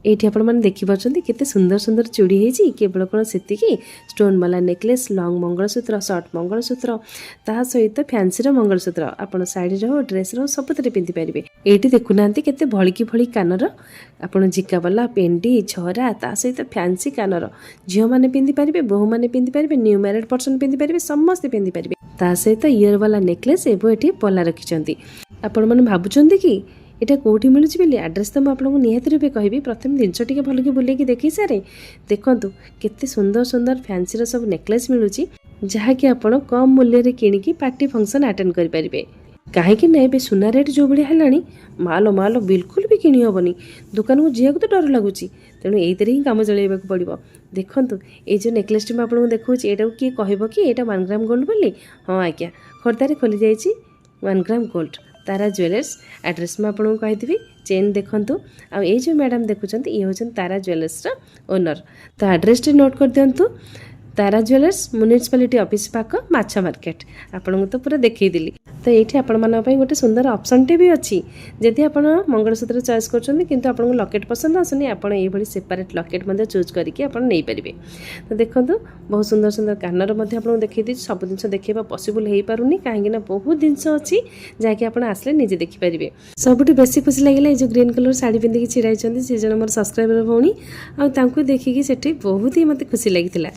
एठी आपण माने देखि पाछंती केते सुंदर सुंदर चूड़ी हेची केवल कोन सेतिकी स्टोन वाला necklace long mangalsutra short mangalsutra ता सहित फैंसी रो मंगलसूत्र आपण साड़ी रो ड्रेस रो सबतरे पिंधि परिबे। एठी देखु नांती केते भळकी भळी कानर आपण जिका वाला पेंडी छरा ता सहित फैंसी कानर झियो माने पिंधि परिबे बहु माने पिंधि परिबे न्यू मैरिड पर्सन पिंधि परिबे समस्त पिंधि परिबे। ता सहित इयर वाला नेकलेस एबो एठी पला रखिचंती। आपण माने भाबुचंती कि एटा कोठी मिलुची बेली एड्रेस तो आपको निहाती रूपे कहबी प्रथम जिनस टी भल कि बुले देखी सारे देखंतु केते सुंदर सुंदर फैंसी सब नेकलेस मिलुची जहाँकि आपण कम मूल्य रे किनिकी पार्टी फंक्शन अटेंड करि परिबे। कहीं ना ए सुना रेट जो भाई है मालो मालो बिल्कुल भी किणी हेनी दुकान को जीवा तो डर लगुच तेणु ये ही कम चलैवा पड़ो। देखूँ ये जो नेकलेस टी आपको देखा यहाँ किए कह कि यहाँ 1 ग्राम गोल्ड बोली हाँ आज्ञा खोर्धार खोली जाइए 1 ग्राम गोल्ड तारा ज्वेलर्स एड्रेस में आपको कही चेन देखूँ आ ये जो मैडम देखुं ये हूँ तारा ज्वेलर्स ओनर तो एड्रेस नोट कर दिंतु तारा ज्वेलर्स म्युनिसिपालिटी ऑफिस पाक माछा मार्केट आपन तो पूरा देखईदेली। तो ये आपण गोटे सुंदर ऑप्शन टे भी अच्छी जदि आप मंगलसूत्र चॉइस कर किंतु आपको लकेट पसंद आसुनी आपड़ ये सेपरेट लकेट चूज करके नहीं पारे। तो देखो बहुत सुंदर सुंदर कानर आपको देखी सब जिन देखा पॉसिबल हो पारुनी कहीं बहुत जिनस अच्छी जहाँकि आप आसले निजे देखिपारे। सबुठ बेसी खुशी लगे जो ग्रीन कलर शाढ़ी पिंधिकी छिड़ाई सी जन मोर सब्सक्राइबर भौणी आ देखिकी बहुत ही मत खुशी लगी।